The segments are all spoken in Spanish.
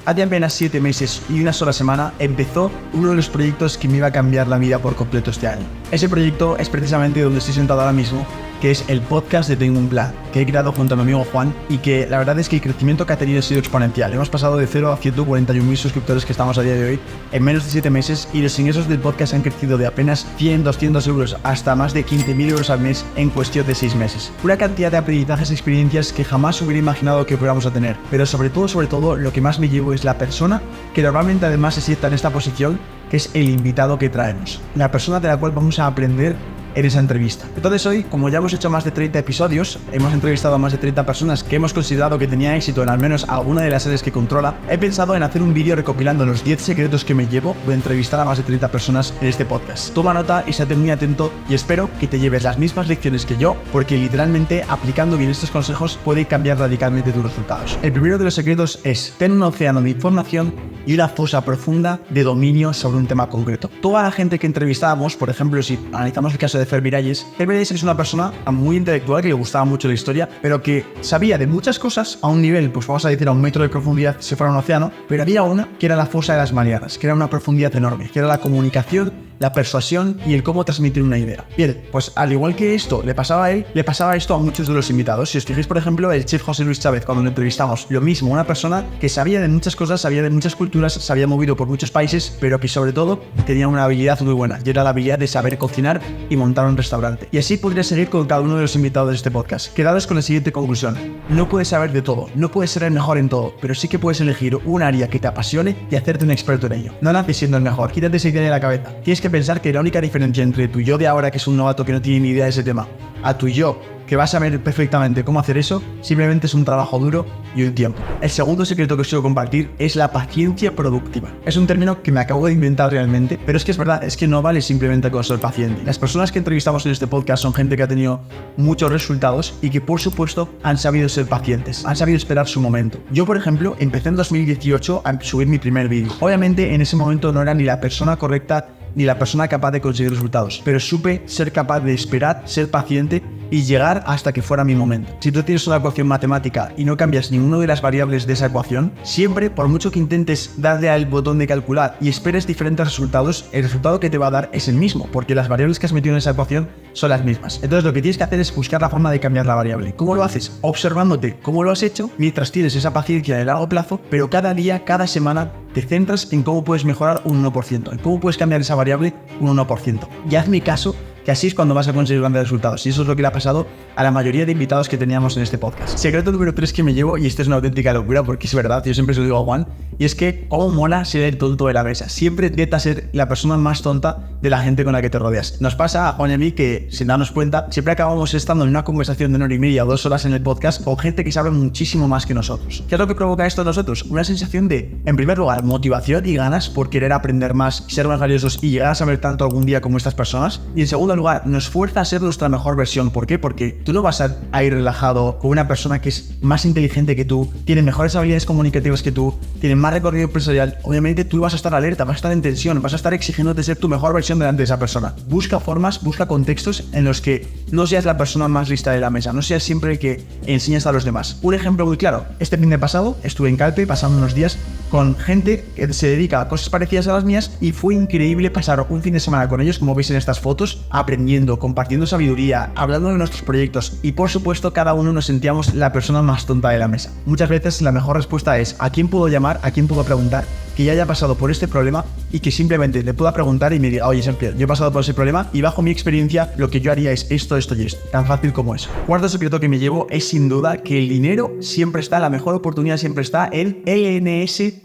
Hace apenas 7 meses y una sola semana empezó uno de los proyectos que me iba a cambiar la vida por completo este año. Ese proyecto es precisamente donde estoy sentado ahora mismo, que es el podcast de Tengo un Plan, que he creado junto a mi amigo Juan, y que la verdad es que el crecimiento que ha tenido ha sido exponencial. Hemos pasado de 0 a 141.000 suscriptores que estamos a día de hoy en menos de 7 meses, y los ingresos del podcast han crecido de apenas 100, 200 euros hasta más de 15.000 euros al mes en cuestión de 6 meses. Una cantidad de aprendizajes y experiencias que jamás hubiera imaginado que fuéramos a tener. Pero sobre todo, lo que más me llevo es la persona que normalmente además se sienta en esta posición, que es el invitado que traemos. La persona de la cual vamos a aprender en esa entrevista. Entonces hoy, como ya hemos hecho más de 30 episodios, hemos entrevistado a más de 30 personas que hemos considerado que tenía éxito en al menos alguna de las áreas que controla, he pensado en hacer un vídeo recopilando los 10 secretos que me llevo de entrevistar a más de 30 personas en este podcast. Toma nota y estate muy atento, y espero que te lleves las mismas lecciones que yo, porque literalmente aplicando bien estos consejos puede cambiar radicalmente tus resultados. El primero de los secretos es: ten un océano de información y una fosa profunda de dominio sobre un tema concreto. Toda la gente que entrevistábamos, por ejemplo, si analizamos el caso de Fer Miralles es una persona muy intelectual, que le gustaba mucho la historia, pero que sabía de muchas cosas a un nivel, pues vamos a decir a 1 metro de profundidad si fuera un océano, pero había una que era la fosa de las Marianas, que era una profundidad enorme, que era la comunicación, la persuasión y el cómo transmitir una idea. Bien, pues al igual que esto le pasaba a él, le pasaba esto a muchos de los invitados. Si os fijáis, por ejemplo, el chef José Luis Chávez, cuando lo entrevistamos, lo mismo, una persona que sabía de muchas cosas, sabía de muchas culturas, se había movido por muchos países, pero que sobre todo tenía una habilidad muy buena, y era la habilidad de saber cocinar y montar un restaurante. Y así podría seguir con cada uno de los invitados de este podcast. Quedaros con la siguiente conclusión: no puedes saber de todo, no puedes ser el mejor en todo, pero sí que puedes elegir un área que te apasione y hacerte un experto en ello. No naces siendo el mejor, quítate esa idea de la cabeza. Tienes que pensar que la única diferencia entre tu yo de ahora, que es un novato que no tiene ni idea de ese tema, a tu yo que va a saber perfectamente cómo hacer eso, simplemente es un trabajo duro y un tiempo. El segundo secreto que os quiero compartir es la paciencia productiva. Es un término que me acabo de inventar realmente, pero es que es verdad, es que no vale simplemente con ser paciente. Las personas que entrevistamos en este podcast son gente que ha tenido muchos resultados y que, por supuesto, han sabido ser pacientes, han sabido esperar su momento. Yo, por ejemplo, empecé en 2018 a subir mi primer vídeo. Obviamente, en ese momento no era ni la persona correcta ni la persona capaz de conseguir resultados, pero supe ser capaz de esperar, ser paciente y llegar hasta que fuera mi momento. Si tú tienes una ecuación matemática y no cambias ninguna de las variables de esa ecuación, siempre, por mucho que intentes darle al botón de calcular y esperes diferentes resultados, el resultado que te va a dar es el mismo, porque las variables que has metido en esa ecuación son las mismas. Entonces lo que tienes que hacer es buscar la forma de cambiar la variable. ¿Cómo lo haces? Observándote cómo lo has hecho, mientras tienes esa paciencia de largo plazo, pero cada día, cada semana, te centras en cómo puedes mejorar un 1%, en cómo puedes cambiar esa variable un 1%. Y hazme caso, que así es cuando vas a conseguir grandes resultados. Y eso es lo que le ha pasado a la mayoría de invitados que teníamos en este podcast. Secreto número 3 que me llevo, y esto es una auténtica locura porque es verdad, yo siempre se lo digo a Juan, y es que cómo mola ser el tonto de la mesa. Siempre intenta ser la persona más tonta de la gente con la que te rodeas. Nos pasa a Juan y a mí que, sin darnos cuenta, siempre acabamos estando en una conversación de 1 hora y media o 2 horas en el podcast con gente que sabe muchísimo más que nosotros. ¿Qué es lo que provoca esto en nosotros? Una sensación de, en primer lugar, motivación y ganas por querer aprender más, ser más valiosos y llegar a saber tanto algún día como estas personas. Y en segundo lugar, nos fuerza a ser nuestra mejor versión. ¿Por qué? Porque tú no vas a ir relajado con una persona que es más inteligente que tú, tiene mejores habilidades comunicativas que tú, tiene más recorrido empresarial. Obviamente tú vas a estar alerta, vas a estar en tensión, vas a estar exigiéndote ser tu mejor versión delante de esa persona. Busca formas, busca contextos en los que no seas la persona más lista de la mesa, no seas siempre el que enseñas a los demás. Un ejemplo muy claro: este fin de pasado estuve en Calpe pasando unos días con gente que se dedica a cosas parecidas a las mías, y fue increíble pasar un fin de semana con ellos, como veis en estas fotos, aprendiendo, compartiendo sabiduría, hablando de nuestros proyectos, y por supuesto cada uno nos sentíamos la persona más tonta de la mesa. Muchas veces la mejor respuesta es: ¿a quién puedo llamar? ¿A quién puedo preguntar? Que ya haya pasado por este problema y que simplemente le pueda preguntar y me diga: oye, Sergio, yo he pasado por ese problema y bajo mi experiencia lo que yo haría es esto, esto y esto. Tan fácil como eso. Cuarto secreto que me llevo es sin duda que el dinero siempre está, la mejor oportunidad siempre está en LNS.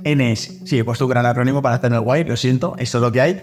Sí, he puesto un gran acrónimo para hacer el guay, lo siento, esto es lo que hay.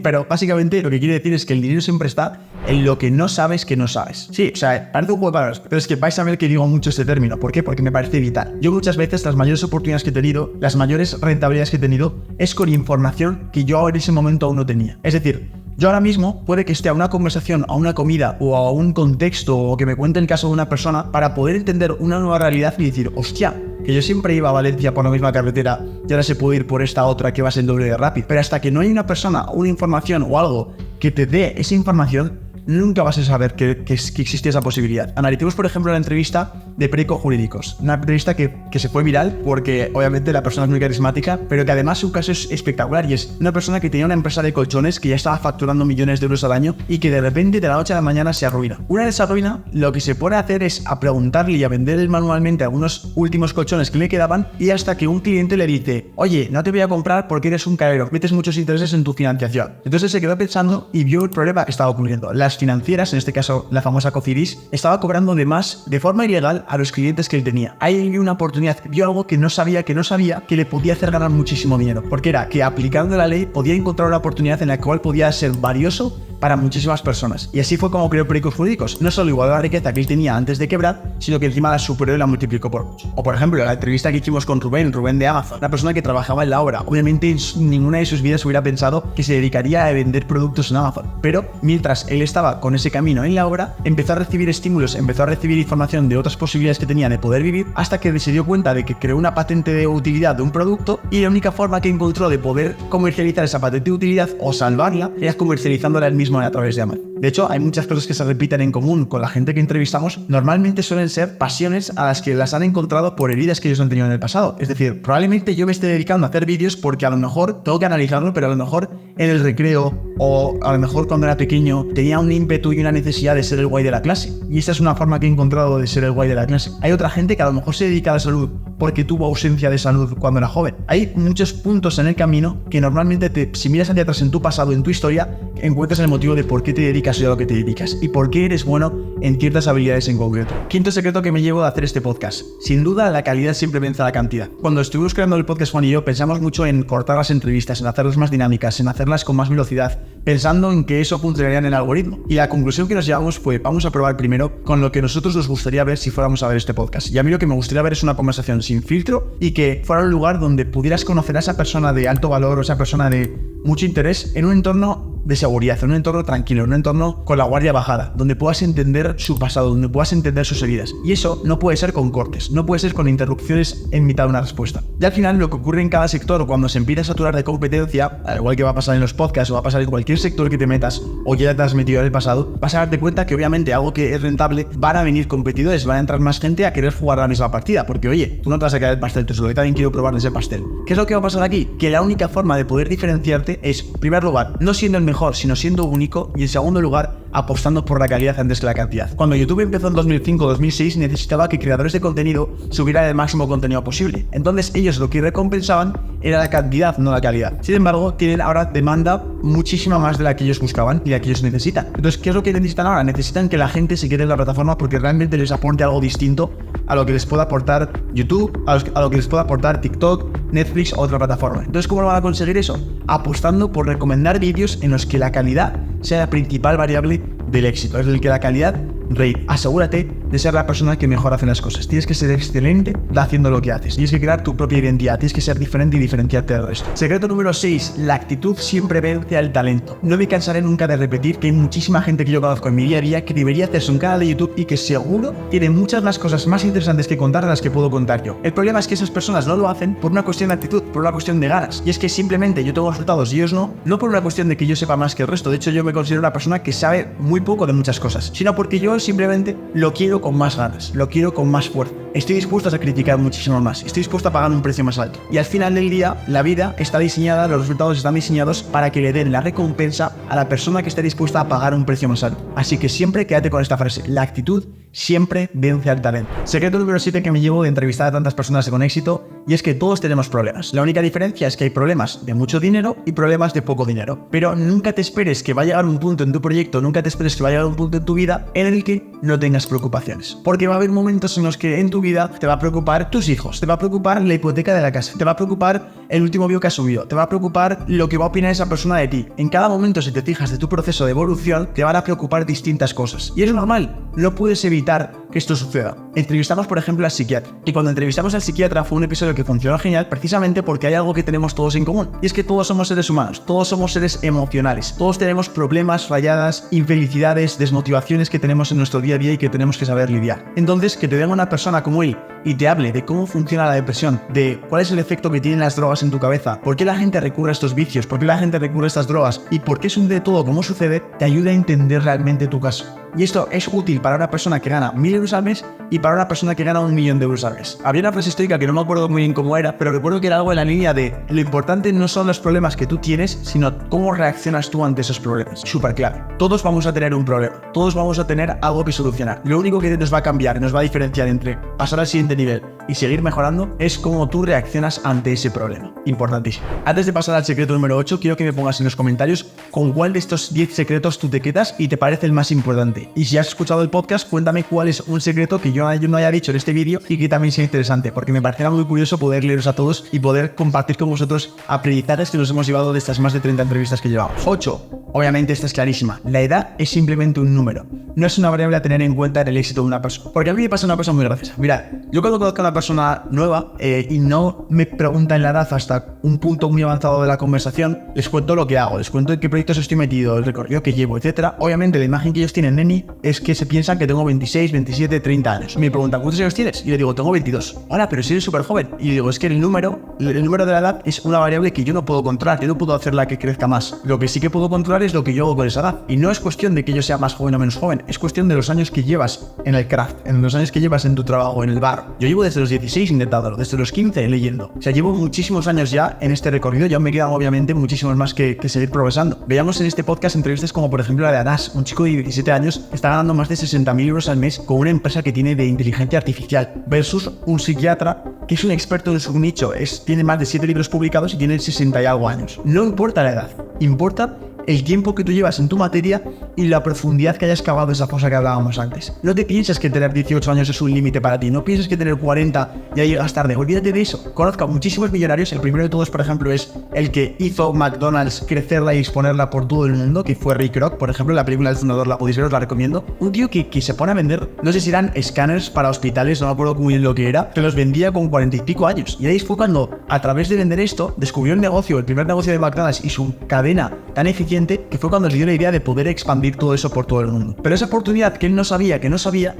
Pero básicamente lo que quiere decir es que el dinero siempre está en lo que no sabes que no sabes. Sí, o sea, parece un juego de palabras, pero es que vais a ver que digo mucho este término. ¿Por qué? Porque me parece vital. Yo muchas veces las mayores oportunidades que he tenido, las mayores rentabilidades que he tenido, es con información que yo en ese momento aún no tenía. Es decir, yo ahora mismo puede que esté a una conversación, a una comida o a un contexto, o que me cuente el caso de una persona para poder entender una nueva realidad y decir: hostia, que yo siempre iba a Valencia por la misma carretera y ahora se puede ir por esta otra que va a ser el doble de rápido. Pero hasta que no hay una persona, una información o algo que te dé esa información, nunca vas a saber que existía esa posibilidad. Analicemos, por ejemplo, la entrevista de Preco Jurídicos. Una entrevista que se fue viral porque obviamente la persona es muy carismática, pero que además su caso es espectacular y es una persona que tenía una empresa de colchones que ya estaba facturando millones de euros al año y que de repente de la noche a la mañana se arruina. Una vez se arruina, lo que se pone a hacer es a preguntarle y a vender manualmente algunos últimos colchones que le quedaban y hasta que un cliente le dice: oye, no te voy a comprar porque eres un cabrero, metes muchos intereses en tu financiación. Entonces se quedó pensando y vio el problema que estaba ocurriendo. Las financieras, en este caso la famosa Cofidis, estaba cobrando de más de forma ilegal a los clientes que él tenía. Ahí vio una oportunidad, vio algo que no sabía que le podía hacer ganar muchísimo dinero, porque era que aplicando la ley podía encontrar una oportunidad en la cual podía ser valioso para muchísimas personas. Y así fue como creó Pericos Jurídicos. No solo igualó la riqueza que él tenía antes de quebrar, sino que encima la superó y la multiplicó por mucho. O por ejemplo, la entrevista que hicimos con Rubén de Amazon, una persona que trabajaba en la obra. Obviamente en ninguna de sus vidas hubiera pensado que se dedicaría a vender productos en Amazon. Pero mientras él estaba con ese camino en la obra, empezó a recibir estímulos, empezó a recibir información de otras posibilidades que tenía de poder vivir, hasta que se dio cuenta de que creó una patente de utilidad de un producto y la única forma que encontró de poder comercializar esa patente de utilidad o salvarla era comercializándola él mismo a través de Amazon. De hecho, hay muchas cosas que se repiten en común con la gente que entrevistamos. Normalmente suelen ser pasiones a las que las han encontrado por heridas que ellos han tenido en el pasado. Es decir, probablemente yo me esté dedicando a hacer vídeos porque a lo mejor tengo que analizarlo, pero a lo mejor en el recreo o a lo mejor cuando era pequeño tenía un ímpetu y una necesidad de ser el guay de la clase. Y esta es una forma que he encontrado de ser el guay de la clase. Hay otra gente que a lo mejor se dedica a la salud porque tuvo ausencia de salud cuando era joven. Hay muchos puntos en el camino que normalmente si miras hacia atrás en tu pasado, en tu historia, encuentras el motivo de por qué te dedicas a lo que te dedicas y por qué eres bueno en ciertas habilidades en concreto. Quinto secreto que me llevo de hacer este podcast. Sin duda, la calidad siempre vence a la cantidad. Cuando estuvimos creando el podcast, Juan y yo, pensamos mucho en cortar las entrevistas, en hacerlas más dinámicas, en hacerlas con más velocidad, pensando en que eso funcionaría en el algoritmo. Y la conclusión que nos llevamos fue: vamos a probar primero con lo que nosotros nos gustaría ver si fuéramos a ver este podcast. Y a mí lo que me gustaría ver es una conversación sin filtro y que fuera un lugar donde pudieras conocer a esa persona de alto valor o esa persona de mucho interés en un entorno de seguridad, en un entorno tranquilo, en un entorno con la guardia bajada, donde puedas entender su pasado, donde puedas entender sus heridas. Y eso no puede ser con cortes, no puede ser con interrupciones en mitad de una respuesta. Y al final, lo que ocurre en cada sector cuando se empieza a saturar de competencia, al igual que va a pasar en los podcasts o va a pasar en cualquier sector que te metas o ya te has metido en el pasado, vas a darte cuenta que obviamente algo que es rentable, van a venir competidores, van a entrar más gente a querer jugar a la misma partida, porque oye, tú no te vas a quedar el pastel tú solo, yo también quiero probar ese pastel. ¿Qué es lo que va a pasar aquí? Que la única forma de poder diferenciarte es, en primer lugar, no siendo el mejor, sino siendo único, y en segundo lugar, apostando por la calidad antes que la cantidad. Cuando YouTube empezó en 2005-2006, necesitaba que creadores de contenido subieran el máximo contenido posible. Entonces ellos lo que recompensaban era la cantidad, no la calidad. Sin embargo, tienen ahora demanda muchísima más de la que ellos buscaban y la que ellos necesitan. Entonces, ¿qué es lo que necesitan ahora? Necesitan que la gente se quede en la plataforma porque realmente les aporte algo distinto a lo que les pueda aportar YouTube, a lo que les pueda aportar TikTok, Netflix o otra plataforma. Entonces, ¿cómo lo van a conseguir eso? Apostando por recomendar vídeos en los que la calidad sea la principal variable del éxito, es el que la calidad reír. Asegúrate de ser la persona que mejor hace las cosas. Tienes que ser excelente haciendo lo que haces. Tienes que crear tu propia identidad. Tienes que ser diferente y diferenciarte del resto. Secreto número 6. La actitud siempre vence al talento. No me cansaré nunca de repetir que hay muchísima gente que yo conozco en mi día a día que debería hacerse un canal de YouTube y que seguro tiene muchas más cosas más interesantes que contar de las que puedo contar yo. El problema es que esas personas no lo hacen por una cuestión de actitud, por una cuestión de ganas. Y es que simplemente yo tengo resultados y ellos no por una cuestión de que yo sepa más que el resto. De hecho, yo me considero una persona que sabe muy poco de muchas cosas, sino porque yo simplemente lo quiero con más ganas, lo quiero con más fuerza. Estoy dispuesto a sacrificar muchísimo más, estoy dispuesto a pagar un precio más alto. Y al final del día, la vida está diseñada, los resultados están diseñados para que le den la recompensa a la persona que esté dispuesta a pagar un precio más alto. Así que siempre quédate con esta frase: la actitud siempre vence al talento. Secreto número 7 que me llevo de entrevistar a tantas personas con éxito, y es que todos tenemos problemas. La única diferencia es que hay problemas de mucho dinero y problemas de poco dinero. Pero nunca te esperes que va a llegar un punto en tu proyecto, nunca te esperes que va a llegar un punto en tu vida en el que no tengas preocupaciones. Porque va a haber momentos en los que en tu vida te va a preocupar tus hijos, te va a preocupar la hipoteca de la casa, te va a preocupar el último vídeo que has subido, te va a preocupar lo que va a opinar esa persona de ti. En cada momento, si te fijas de tu proceso de evolución, te van a preocupar distintas cosas. Y es normal, no puedes evitar que esto suceda. Entrevistamos, por ejemplo, al psiquiatra. Y cuando entrevistamos al psiquiatra fue un episodio que funcionó genial precisamente porque hay algo que tenemos todos en común. Y es que todos somos seres humanos, todos somos seres emocionales, todos tenemos problemas, rayadas, infelicidades, desmotivaciones que tenemos en nuestro día a día y que tenemos que saber lidiar. Entonces, que te venga una persona como él y te hable de cómo funciona la depresión, de cuál es el efecto que tienen las drogas en tu cabeza, por qué la gente recurre a estos vicios, por qué la gente recurre a estas drogas y por qué sucede todo como sucede, te ayuda a entender realmente tu caso. Y esto es útil para una persona que gana 1.000 euros al mes y para una persona que gana 1.000.000 de euros al mes. Había una frase histórica que no me acuerdo muy bien cómo era, pero recuerdo que era algo en la línea de lo importante no son los problemas que tú tienes, sino cómo reaccionas tú ante esos problemas. Súper clave. Todos vamos a tener un problema, todos vamos a tener algo que solucionar. Lo único que nos va a cambiar, nos va a diferenciar entre pasar al siguiente nivel y seguir mejorando es cómo tú reaccionas ante ese problema. Importantísimo. Antes de pasar al secreto número 8, quiero que me pongas en los comentarios con cuál de estos 10 secretos tú te quedas y te parece el más importante. Y si has escuchado el podcast, cuéntame cuál es un secreto que yo no haya dicho en este vídeo y que también sea interesante, porque me parecerá muy curioso poder leeros a todos y poder compartir con vosotros aprendizajes que nos hemos llevado de estas más de 30 entrevistas que llevamos. 8. Obviamente esta es clarísima. La edad es simplemente un número. No es una variable a tener en cuenta en el éxito de una persona. Porque a mí me pasa una cosa muy graciosa. Mirad, yo cuando conozco a una persona nueva y no me preguntan la edad hasta un punto muy avanzado de la conversación, les cuento lo que hago, les cuento en qué proyectos estoy metido, el recorrido que llevo, etc. Obviamente la imagen que ellos tienen de mí es que se piensan que tengo 26, 27, 30 años. Me preguntan, ¿cuántos años tienes? Y le digo, tengo 22. Hola, pero si eres súper joven. Y yo digo, es que el número de la edad es una variable que yo no puedo controlar, yo no puedo hacerla que crezca más. Lo que sí que puedo controlar es lo que yo hago con esa edad. Y no es cuestión de que yo sea más joven o menos joven, es cuestión de los años que llevas en el craft, en los años que llevas en tu trabajo, en el bar. Yo llevo desde los 16 intentándolo, desde los 15 leyendo. O sea, llevo muchísimos años ya en este recorrido, ya me quedan obviamente muchísimos más que seguir progresando. Veamos en este podcast entrevistas como por ejemplo la de Anas, un chico de 17 años, está ganando más de 60.000 euros al mes con una empresa que tiene de inteligencia artificial, versus un psiquiatra que es un experto en su nicho, tiene más de 7 libros publicados y tiene 60 y algo años. No importa la edad, importa el tiempo que tú llevas en tu materia y la profundidad que hayas cavado esa cosa que hablábamos antes. No te pienses que tener 18 años es un límite para ti, no pienses que tener 40 ya llegas tarde, olvídate de eso. Conozco a muchísimos millonarios, el primero de todos, por ejemplo, es el que hizo McDonald's crecerla y exponerla por todo el mundo, que fue Ray Kroc, por ejemplo, la película del fundador, la podéis ver, os la recomiendo. Un tío que se pone a vender, no sé si eran escáneres para hospitales, no me acuerdo muy bien lo que era, que los vendía con 40 y pico años. Y ahí fue cuando, a través de vender esto, descubrió el negocio, el primer negocio de McDonald's y su cadena tan eficiente, que fue cuando le dio la idea de poder expandir todo eso por todo el mundo. Pero esa oportunidad que él no sabía,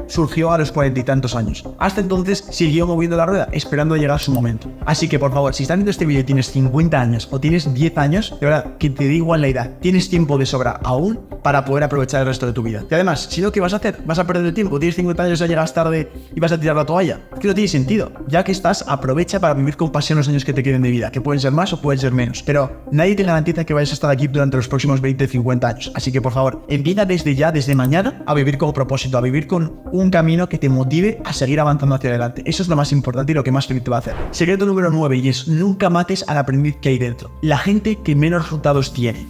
surgió a los 40 y tantos años. Hasta entonces siguió moviendo la rueda, esperando a llegar su momento. Así que por favor, si estás viendo este vídeo y tienes 50 años o tienes 10 años, de verdad, que te dé igual la edad. Tienes tiempo de sobra aún para poder aprovechar el resto de tu vida. Y además, si no, ¿qué vas a hacer? ¿Vas a perder el tiempo? ¿Tienes 50 años, ya llegas tarde y vas a tirar la toalla? Es que no tiene sentido. Ya que estás, aprovecha para vivir con pasión los años que te queden de vida, que pueden ser más o pueden ser menos. Pero nadie te garantiza que vayas a estar aquí durante los próximos 20, 50 años. Así que por favor, empieza desde ya, desde mañana, a vivir con propósito, a vivir con un camino que te motive a seguir avanzando hacia adelante. Eso es lo más importante y lo que más feliz te va a hacer. Secreto número 9, y es: nunca mates al aprendiz que hay dentro. La gente que menos resultados tiene,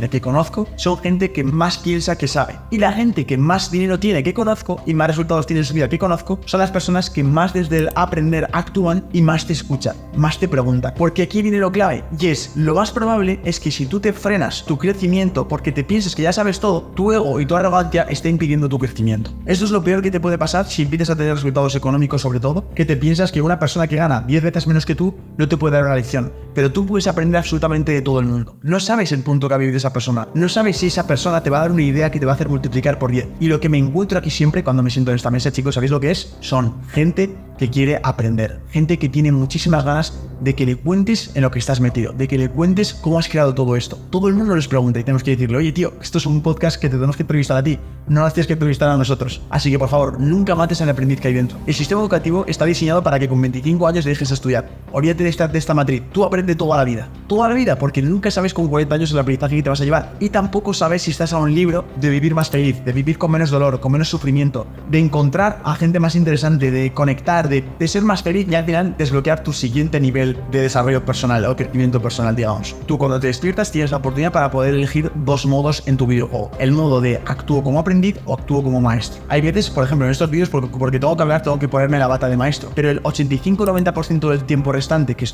que conozco, son gente que más piensa que sabe. Y la gente que más dinero tiene que conozco y más resultados tiene en su vida que conozco, son las personas que más desde el aprender actúan y más te escuchan, más te preguntan. Porque aquí viene lo clave, y es: lo más probable es que si tú te frenas tu crecimiento porque te pienses que ya sabes todo, tu ego y tu arrogancia está impidiendo tu crecimiento. Esto es lo peor que te puede pasar si empiezas a tener resultados económicos, sobre todo, que te piensas que una persona que gana 10 veces menos que tú no te puede dar una lección, pero tú puedes aprender absolutamente de todo el mundo. No sabes el punto que ha vivido esa persona, no sabes si esa persona te va a dar una idea que te va a hacer multiplicar por 10. Y lo que me encuentro aquí siempre cuando me siento en esta mesa, chicos, ¿sabéis lo que es? Son gente que quiere aprender, gente que tiene muchísimas ganas de que le cuentes en lo que estás metido, de que le cuentes cómo has creado todo esto. Todo el mundo les pregunta y tenemos que decirle: oye tío, esto es un podcast que te tenemos que entrevistar a ti, no nos tienes que entrevistar a nosotros. Así que por favor, nunca mates al aprendiz que hay dentro. El sistema educativo está diseñado para que con 25 años dejes de estudiar. Olvídate de esta matriz, tú aprende toda la vida, porque nunca sabes con 40 años el aprendizaje que te vas a llevar, y tampoco sabes si estás a un libro de vivir más feliz, de vivir con menos dolor, con menos sufrimiento, de encontrar a gente más interesante, de conectar, de ser más feliz y al final desbloquear tu siguiente nivel de desarrollo personal o crecimiento personal, digamos. Tú cuando te despiertas tienes la oportunidad para poder elegir dos modos en tu videojuego: el modo de actúo como aprendiz o actúo como maestro. Hay veces, por ejemplo, en estos vídeos, porque tengo que hablar, tengo que ponerme la bata de maestro, pero el 85-90% del tiempo restante que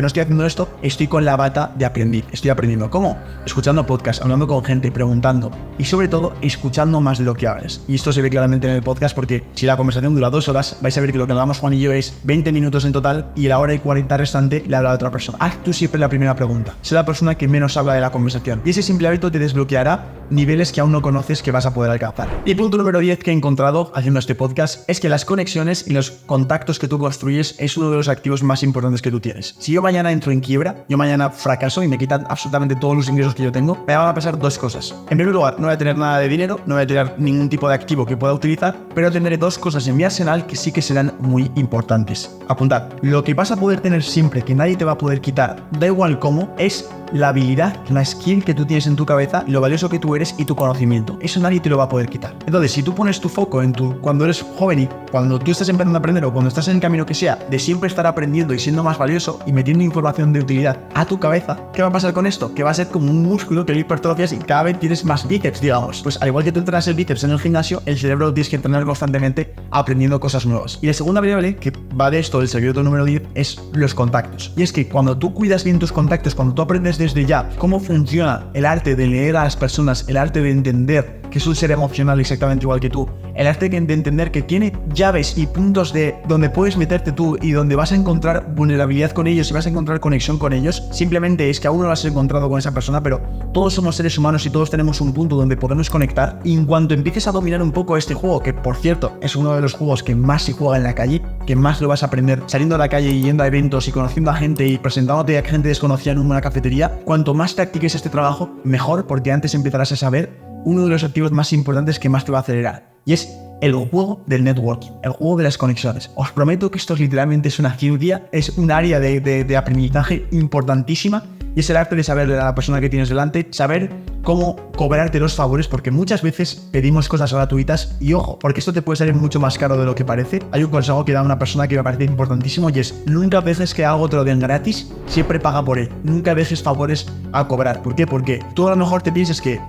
no estoy haciendo esto, estoy con la bata de aprendiz. Estoy aprendiendo. ¿Cómo? Escuchando podcasts, hablando con gente, preguntando y sobre todo escuchando más de lo que hables. Y esto se ve claramente en el podcast, porque si la conversación dura 2 horas, vais a ver que lo que hablamos Juan y yo es 20 minutos en total y la hora y 40 restante le habla a otra persona. Haz tú siempre la primera pregunta. Sé la persona que menos habla de la conversación y ese simple hábito te desbloqueará niveles que aún no conoces que vas a poder alcanzar. Y punto número 10 que he encontrado haciendo este podcast es que las conexiones y los contactos que tú construyes es uno de los activos más importantes que tú tienes. Si yo mañana entro entro en quiebra, yo mañana fracaso y me quitan absolutamente todos los ingresos que yo tengo, me van a pasar dos cosas. En primer lugar, no voy a tener nada de dinero, no voy a tener ningún tipo de activo que pueda utilizar, pero tendré dos cosas en mi arsenal que sí que serán muy importantes. Apuntad, lo que vas a poder tener siempre, que nadie te va a poder quitar, da igual cómo, es la habilidad, la skill que tú tienes en tu cabeza, lo valioso que tú eres y tu conocimiento. Eso nadie te lo va a poder quitar. Entonces, si tú pones tu foco en cuando eres joven y cuando tú estás empezando a aprender o cuando estás en el camino que sea, de siempre estar aprendiendo y siendo más valioso y metiendo información de utilidad a tu cabeza, ¿qué va a pasar con esto? Que va a ser como un músculo que lo hipertrofias y cada vez tienes más bíceps, digamos. Pues al igual que tú entrenas el bíceps en el gimnasio, el cerebro lo tienes que entrenar constantemente aprendiendo cosas nuevas. Y la segunda variable que va de esto, el secreto número 10, es los contactos. Y es que cuando tú cuidas bien tus contactos, cuando tú aprendes desde ya cómo funciona el arte de leer a las personas, el arte de entender que es un ser emocional exactamente igual que tú, el arte de entender que tiene llaves y puntos de donde puedes meterte tú y donde vas a encontrar vulnerabilidad con ellos y vas a encontrar conexión con ellos, simplemente es que aún no lo has encontrado con esa persona, pero todos somos seres humanos y todos tenemos un punto donde podemos conectar. Y en cuanto empieces a dominar un poco este juego, que por cierto es uno de los juegos que más se juega en la calle, que más lo vas a aprender saliendo a la calle y yendo a eventos y conociendo a gente y presentándote a gente desconocida en una cafetería, cuanto más practiques este trabajo, mejor, porque antes empezarás a saber uno de los activos más importantes que más te va a acelerar, y es el juego del networking, el juego de las conexiones. Os prometo que esto literalmente es una ciencia, es un área de aprendizaje importantísima, y es el arte de saber a la persona que tienes delante, saber cómo cobrarte los favores, porque muchas veces pedimos cosas gratuitas y ojo, porque esto te puede salir mucho más caro de lo que parece. Hay un consejo que da una persona que me parece importantísimo y es: nunca dejes que algo te lo den gratis, siempre paga por él. Nunca dejes favores a cobrar. ¿Por qué? Porque tú a lo mejor te piensas que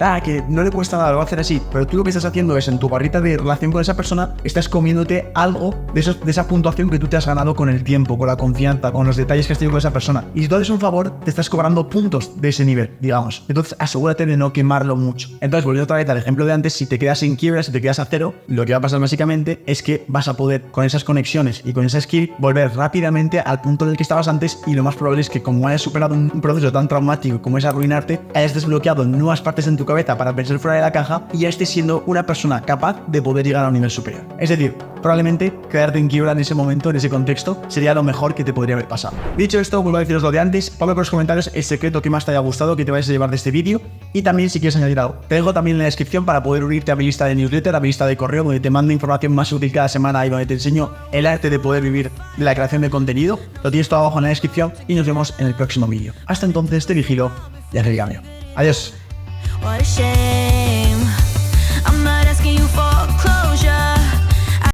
no le cuesta nada, lo va a hacer así, pero tú lo que estás haciendo es en tu barrita de relación con esa persona, estás comiéndote algo de esa puntuación que tú te has ganado con el tiempo, con la confianza, con los detalles que has tenido con esa persona. Y si tú haces un favor, te estás cobrando puntos de ese nivel, digamos. Entonces asegúrate de no quemarlo mucho. Entonces, volviendo otra vez al ejemplo de antes, si te quedas en quiebra, si te quedas a cero, lo que va a pasar básicamente es que vas a poder, con esas conexiones y con esa skill, volver rápidamente al punto en el que estabas antes, y lo más probable es que, como hayas superado un proceso tan traumático como es arruinarte, hayas desbloqueado nuevas partes en tu cabeza para pensar fuera de la caja y ya estés siendo una persona capaz de poder llegar a un nivel superior. Es decir, probablemente quedarte en quiebra en ese momento, en ese contexto, sería lo mejor que te podría haber pasado. Dicho esto, vuelvo a deciros lo de antes. Ponme por los comentarios el secreto que más te haya gustado, que te vayas a llevar de este vídeo, y también si quieres añadir algo. Te dejo también en la descripción para poder unirte a mi lista de newsletter, a mi lista de correo, donde te mando información más útil cada semana y donde te enseño el arte de poder vivir de la creación de contenido. Lo tienes todo abajo en la descripción y nos vemos en el próximo vídeo. Hasta entonces, te vigilo y haz el cambio. Adiós.